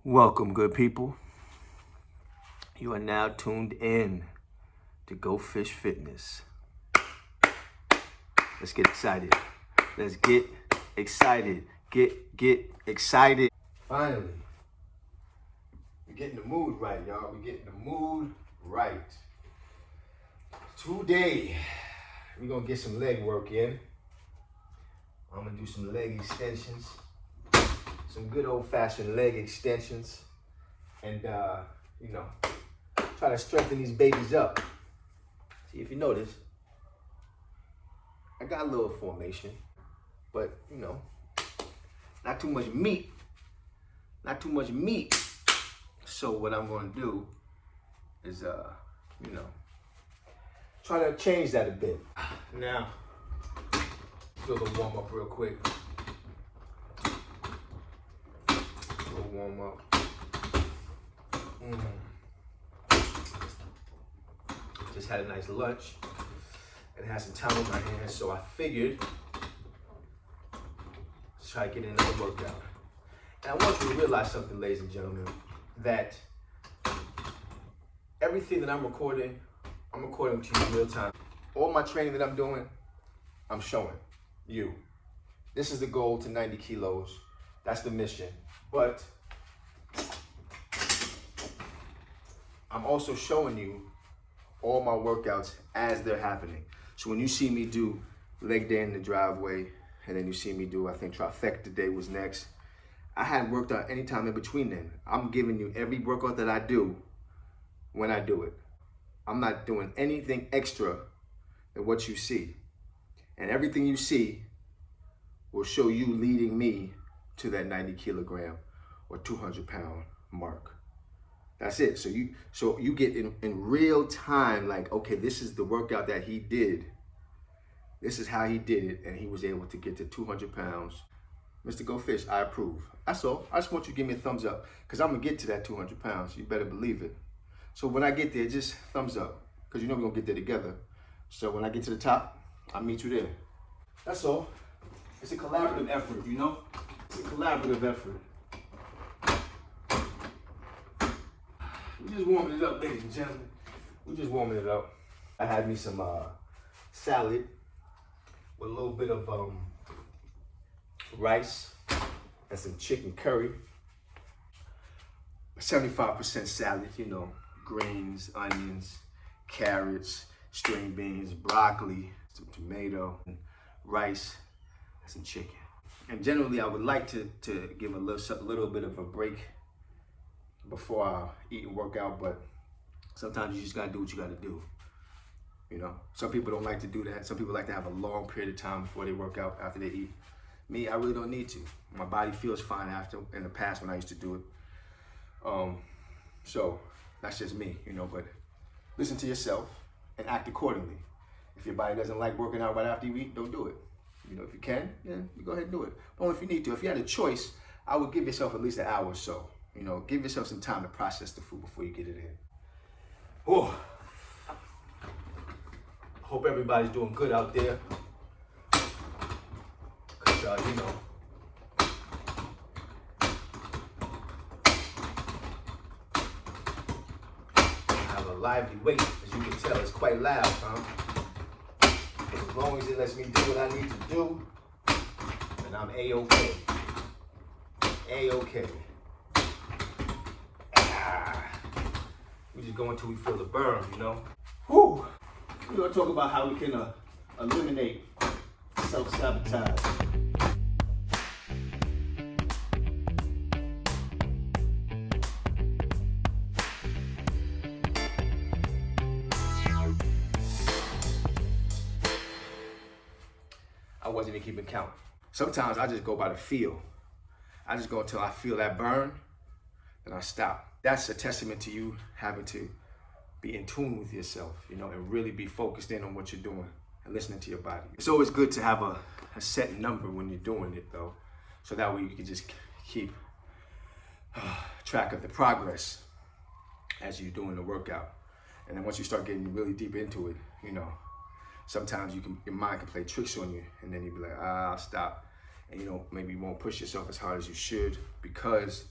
Welcome, good people. You are now tuned in to Goe Fish Fitness. Let's get excited. Let's get excited. Get excited. Finally, we're getting the mood right, y'all. We're getting the mood right. Today, we're gonna get some leg work in. I'm gonna do some leg extensions. Some good old-fashioned leg extensions. And, try to strengthen these babies up. See, if you notice, I got a little formation, but, not too much meat. Not too much meat. So what I'm going to do is, try to change that a bit. Now, do a little warm up real quick. A little warm up. Just had a nice lunch and had some time on my hands, so I figured let's try to get in another workout. And I want you to realize something, ladies and gentlemen, that everything that I'm recording to you in real time. All my training that I'm doing, I'm showing you. This is the goal to 90 kilos. That's the mission. But I'm also showing you all my workouts as they're happening. So when you see me do leg day in the driveway, and then you see me do, I think trifecta day was next, I hadn't worked out any time in between then. I'm giving you every workout that I do when I do it. I'm not doing anything extra than what you see. And everything you see will show you leading me to that 90 kilogram or 200 pound mark. That's it. So you get in real time, like, okay, this is the workout that he did. This is how he did it, and he was able to get to 200 pounds. Mr. Goe Fish, I approve. That's all. I just want you to give me a thumbs up, because I'm going to get to that 200 pounds. You better believe it. So when I get there, just thumbs up, because you know we're going to get there together. So when I get to the top, I'll meet you there. That's all. It's a collaborative effort, you know? It's a collaborative effort. We're just warming it up, ladies and gentlemen. We're just warming it up. I had me some salad with a little bit of rice and some chicken curry. 75% salad, greens, onions, carrots, string beans, broccoli, some tomato, rice, and some chicken. And generally, I would like to give a little bit of a break before I eat and work out, but sometimes you just gotta do what you gotta do. Some people don't like to do that. Some people like to have a long period of time before they work out, after they eat. Me, I really don't need to. My body feels fine after, in the past when I used to do it. So that's just me, but listen to yourself and act accordingly. If your body doesn't like working out right after you eat, don't do it. If you can, then you go ahead and do it. But only if you need to. If you had a choice, I would give yourself at least an hour or so. Give yourself some time to process the food before you get it in. Oh, hope everybody's doing good out there. Cause I have a lively weight, as you can tell. It's quite loud, huh? As long as it lets me do what I need to do, then I'm A-okay. A-okay. We just go until we feel the burn, Whew. We're gonna talk about how we can eliminate self-sabotage. I wasn't even keeping count. Sometimes I just go by the feel. I just go until I feel that burn, then I stop. That's a testament to you having to be in tune with yourself, and really be focused in on what you're doing and listening to your body. It's always good to have a set number when you're doing it, though, so that way you can just keep track of the progress as you're doing the workout. And then once you start getting really deep into it, sometimes your mind can play tricks on you, and then you'll be like, I'll stop. And maybe you won't push yourself as hard as you should, because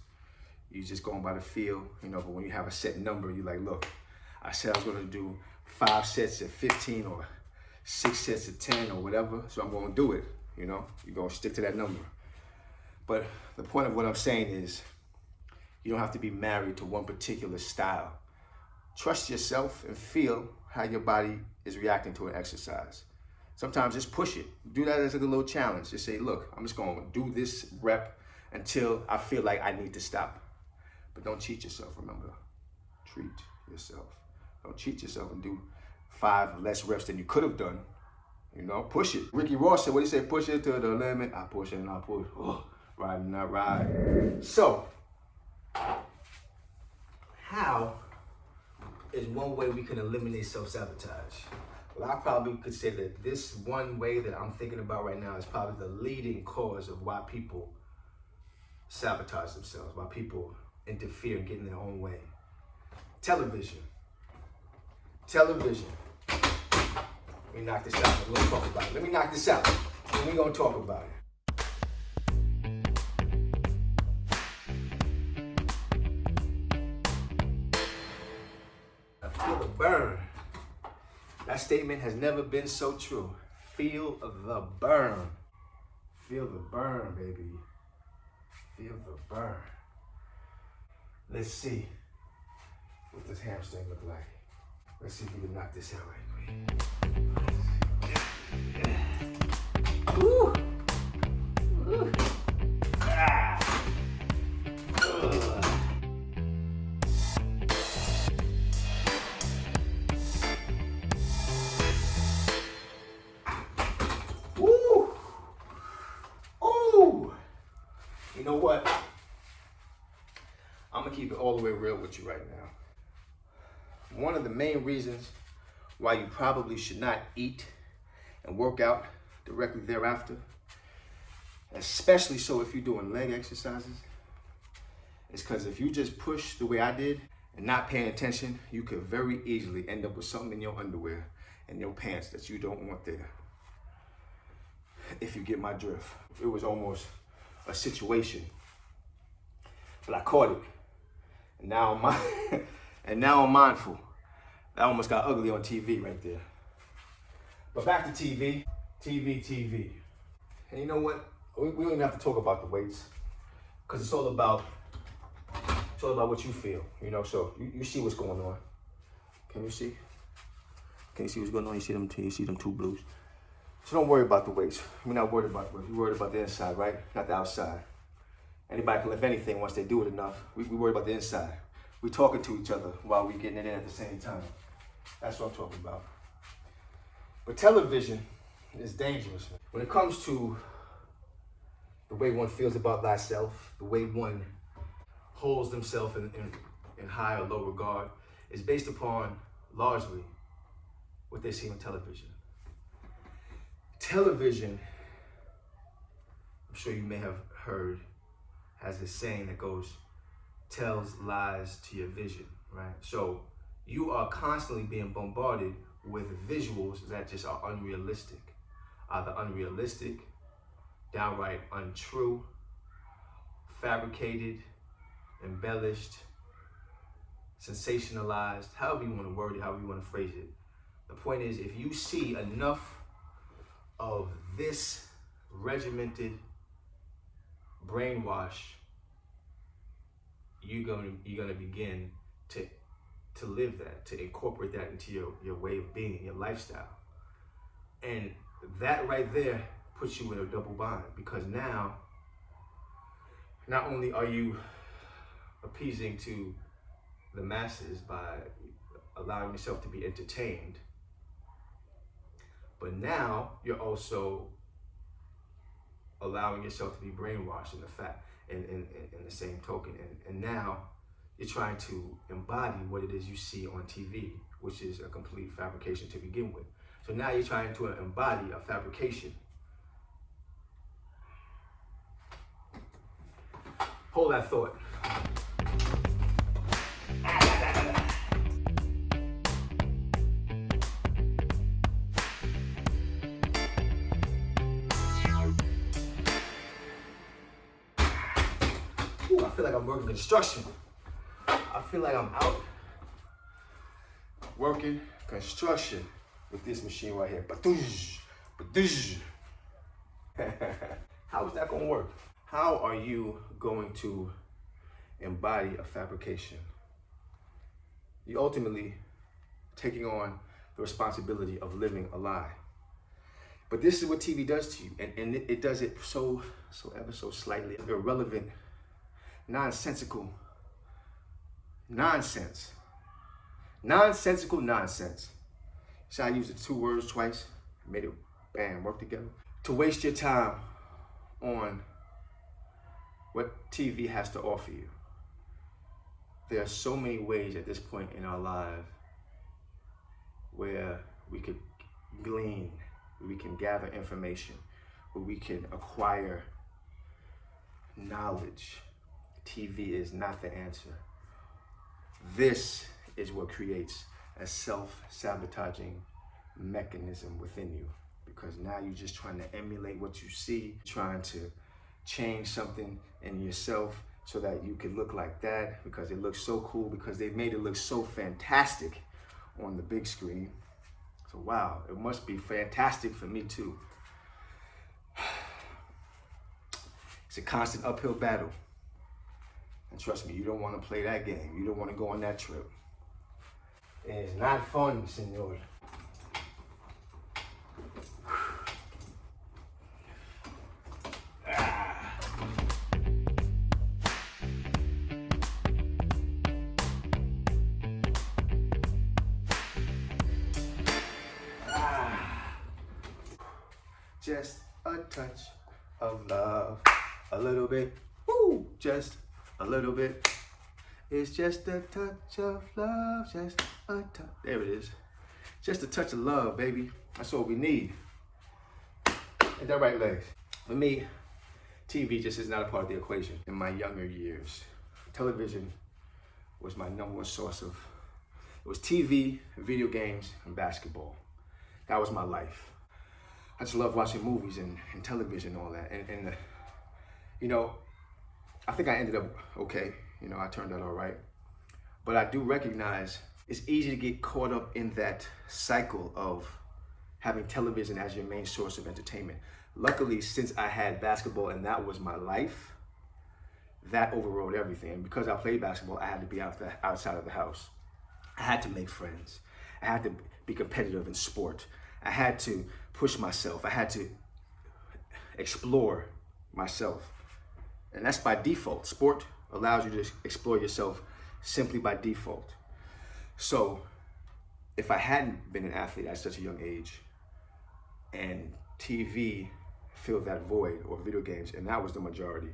You just going by the feel, you know, but when you have a set number, you're like, look, I said I was gonna do 5 sets at 15 or 6 sets at 10 or whatever, so I'm gonna do it, you know? You're gonna stick to that number. But the point of what I'm saying is, you don't have to be married to one particular style. Trust yourself and feel how your body is reacting to an exercise. Sometimes just push it. Do that as a little challenge. Just say, look, I'm just gonna do this rep until I feel like I need to stop. But don't cheat yourself, remember. Treat yourself. Don't cheat yourself and do 5 less reps than you could have done. You know, push it. Ricky Ross said, what do you say? Push it to the limit. I push it and I push. Oh, ride and not ride. So, how is one way we can eliminate self-sabotage? Well, I probably could say that this one way that I'm thinking about right now is probably the leading cause of why people sabotage themselves, why people interfere and get in their own way. Television. Television. Let me knock this out. We're gonna talk about it. Let me knock this out. And we're gonna talk about it. I feel the burn. That statement has never been so true. Feel the burn. Feel the burn, baby. Feel the burn. Let's see what this hamstring look like. Let's see if we can knock this out right quick. Woo! Woo! Ah! Ugh. Woo! Ooh! You know what? I'm gonna keep it all the way real with you right now. One of the main reasons why you probably should not eat and work out directly thereafter, especially so if you're doing leg exercises, is because if you just push the way I did and not paying attention, you could very easily end up with something in your underwear and your pants that you don't want there. If you get my drift. It was almost a situation, but I caught it. And now I'm mindful. That almost got ugly on TV right there. But back to TV. And you know what? We don't even have to talk about the weights, because it's all about what you feel. You know, so you see what's going on. Can you see? Can you see what's going on? You see them 2 blues. So don't worry about the weights. We're not worried about the weights. We're worried about the inside, right? Not the outside. Anybody can lift anything once they do it enough. We worry about the inside. We talking to each other while we getting it in at the same time. That's what I'm talking about. But television is dangerous. When it comes to the way one feels about thyself, the way one holds themselves in high or low regard, is based upon largely what they see on television. Television, I'm sure you may have heard, has this saying that goes, tells lies to your vision, right? So you are constantly being bombarded with visuals that just are unrealistic. Either unrealistic, downright untrue, fabricated, embellished, sensationalized, however you want to word it, however you want to phrase it. The point is, if you see enough of this regimented brainwash, you're gonna begin to live that, to incorporate that into your way of being, your lifestyle. And that right there puts you in a double bind, because now, not only are you appeasing to the masses by allowing yourself to be entertained, but now you're also allowing yourself to be brainwashed in the same token. And now you're trying to embody what it is you see on TV, which is a complete fabrication to begin with. So now you're trying to embody a fabrication. Hold that thought. Ooh, I feel like I'm working construction. I feel like I'm out working construction with this machine right here. Badoosh, badoosh. How is that gonna work? How are you going to embody a fabrication? You're ultimately taking on the responsibility of living a lie. But this is what TV does to you, and it does it so ever so slightly irrelevant, nonsensical nonsense. Nonsensical nonsense. So I used the two words twice, made it, bam, work together. To waste your time on what TV has to offer you. There are so many ways at this point in our lives where we could glean, where we can gather information, where we can acquire knowledge. TV is not the answer. This is what creates a self-sabotaging mechanism within you, because now you're just trying to emulate what you see, trying to change something in yourself so that you can look like that, because it looks so cool, because they made it look so fantastic on the big screen. So wow, it must be fantastic for me too. It's a constant uphill battle. And trust me, you don't want to play that game. You don't want to go on that trip. It's not fun, senor. Just a touch of love, a little bit, woo, just a little bit. It's just a touch of love, just a touch. There it is. Just a touch of love, baby. That's all we need. Ain't that right, legs? For me, TV just is not a part of the equation. In my younger years, television was my number one source of, it was TV, video games, and basketball. That was my life. I just love watching movies and television and all that. And you know, I think I ended up okay. You know, I turned out all right. But I do recognize it's easy to get caught up in that cycle of having television as your main source of entertainment. Luckily, since I had basketball and that was my life, that overrode everything. And because I played basketball, I had to be outside of the house. I had to make friends. I had to be competitive in sport. I had to push myself. I had to explore myself. And that's by default. Sport allows you to explore yourself simply by default. So if I hadn't been an athlete at such a young age and TV filled that void, or video games, and that was the majority,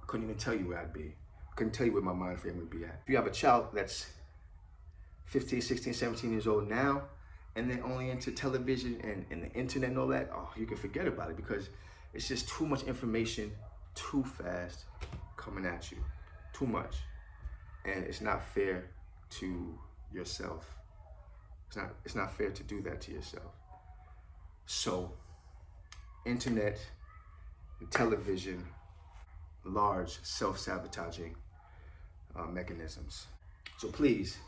I couldn't even tell you where I'd be. I couldn't tell you where my mind frame would be at. If you have a child that's 15, 16, 17 years old now, and they're only into television and the internet and all that, oh, you can forget about it, because it's just too much information, too fast, coming at you, too much. And it's not fair to yourself. It's not fair to do that to yourself. So, internet and television, large self-sabotaging mechanisms. So please,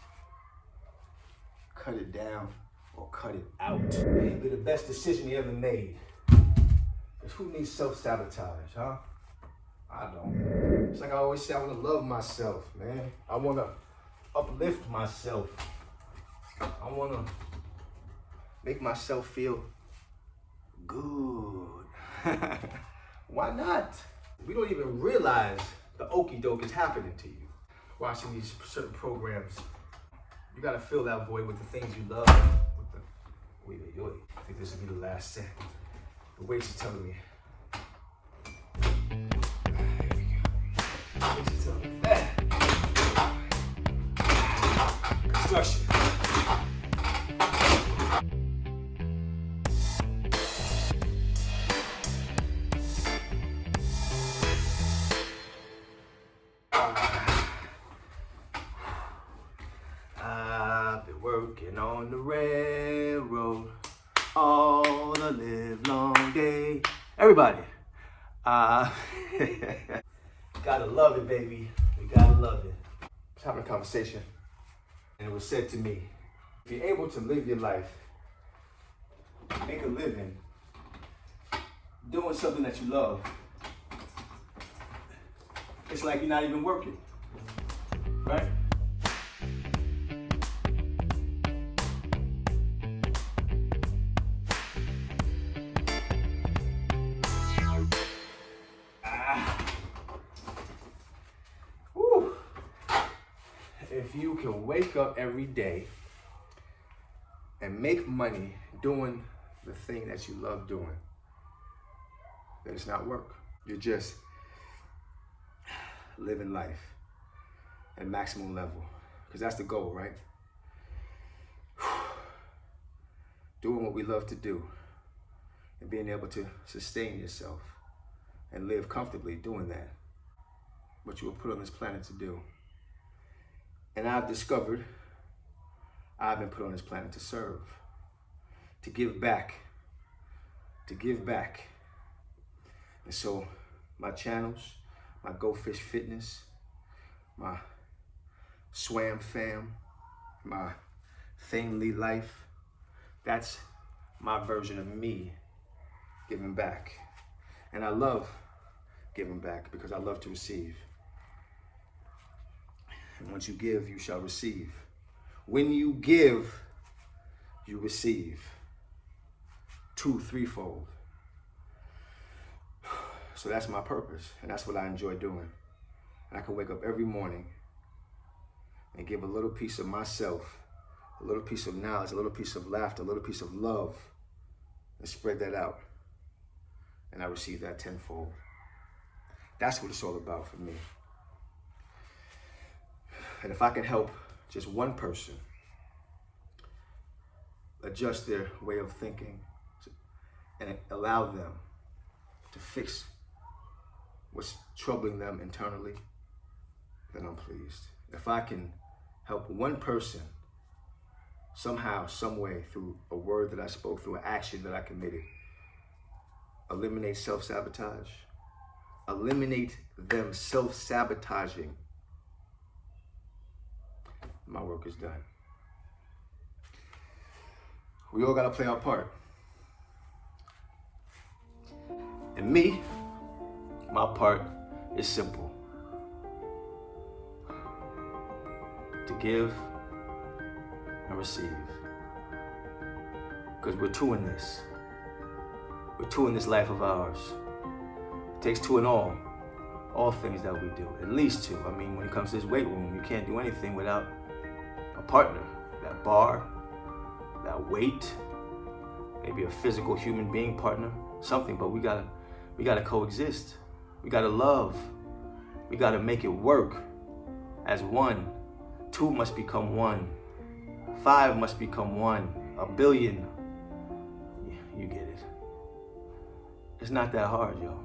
cut it down or cut it out. Be the best decision you ever made. Because who needs self-sabotage, huh? I don't. It's like I always say, I want to love myself, man. I want to uplift myself. I want to make myself feel good. Why not? We don't even realize the okie doke is happening to you. Watching these certain programs, you got to fill that void with the things you love. Wait. I think this will be the last set. The way she's telling me. She's telling me that. Construction. I've been working on the railroad all the live long day. Everybody. Gotta love it, baby. We gotta love it. I was having a conversation, and it was said to me, if you're able to live your life, make a living, doing something that you love, it's like you're not even working, right? If you can wake up every day and make money doing the thing that you love doing, then it's not work. You're just living life at maximum level, because that's the goal, right? Doing what we love to do and being able to sustain yourself and live comfortably doing that, what you were put on this planet to do. And I've discovered I've been put on this planet to serve, to give back, to give back. And so my channels, my Goe Fish Fitness, my Swam Fam, my Family Life, that's my version of me giving back. And I love giving back because I love to receive. And once you give, you shall receive. When you give, you receive. 2, 3-fold. So that's my purpose, and that's what I enjoy doing. And I can wake up every morning and give a little piece of myself, a little piece of knowledge, a little piece of laughter, a little piece of love, and spread that out. And I receive that tenfold. That's what it's all about for me. And if I can help just one person adjust their way of thinking and allow them to fix what's troubling them internally, then I'm pleased. If I can help one person somehow, some way, through a word that I spoke, through an action that I committed, eliminate self-sabotage, eliminate them self-sabotaging, my work is done. We all gotta play our part. And me, my part is simple. To give and receive. Because we're two in this. We're two in this life of ours. It takes two in all things that we do. At least two. I mean, when it comes to this weight room, you can't do anything without a partner. That bar, that weight, maybe a physical human being partner, something, but we gotta coexist. We gotta love. We gotta make it work as one. 2 must become 1. 5 must become 1. 1 billion. You get it. It's not that hard, yo.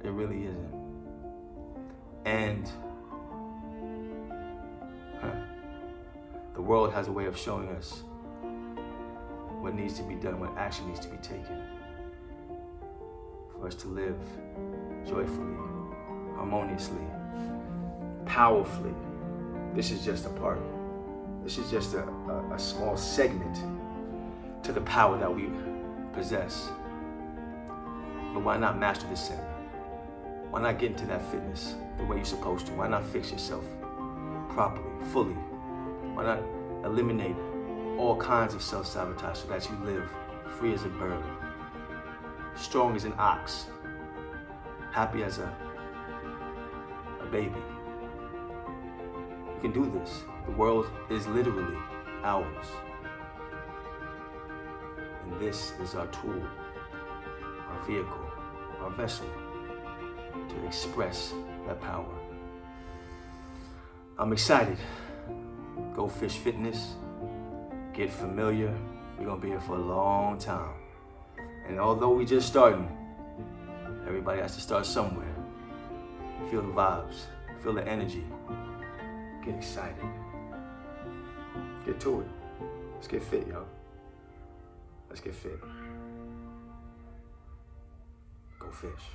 It really isn't. And the world has a way of showing us what needs to be done, what action needs to be taken for us to live joyfully, harmoniously, powerfully. This is just a part. This is just a small segment to the power that we possess. But why not master this segment? Why not get into that fitness the way you're supposed to? Why not fix yourself properly, fully? Why not eliminate all kinds of self-sabotage so that you live free as a bird, strong as an ox, happy as a baby? You can do this. The world is literally ours. And this is our tool, our vehicle, our vessel to express that power. I'm excited. Goe Fish Fitness. Get familiar. We're gonna be here for a long time. And although we just starting, everybody has to start somewhere. Feel the vibes, feel the energy. Get excited. Get to it. Let's get fit, yo. Let's get fit. Goe Fish.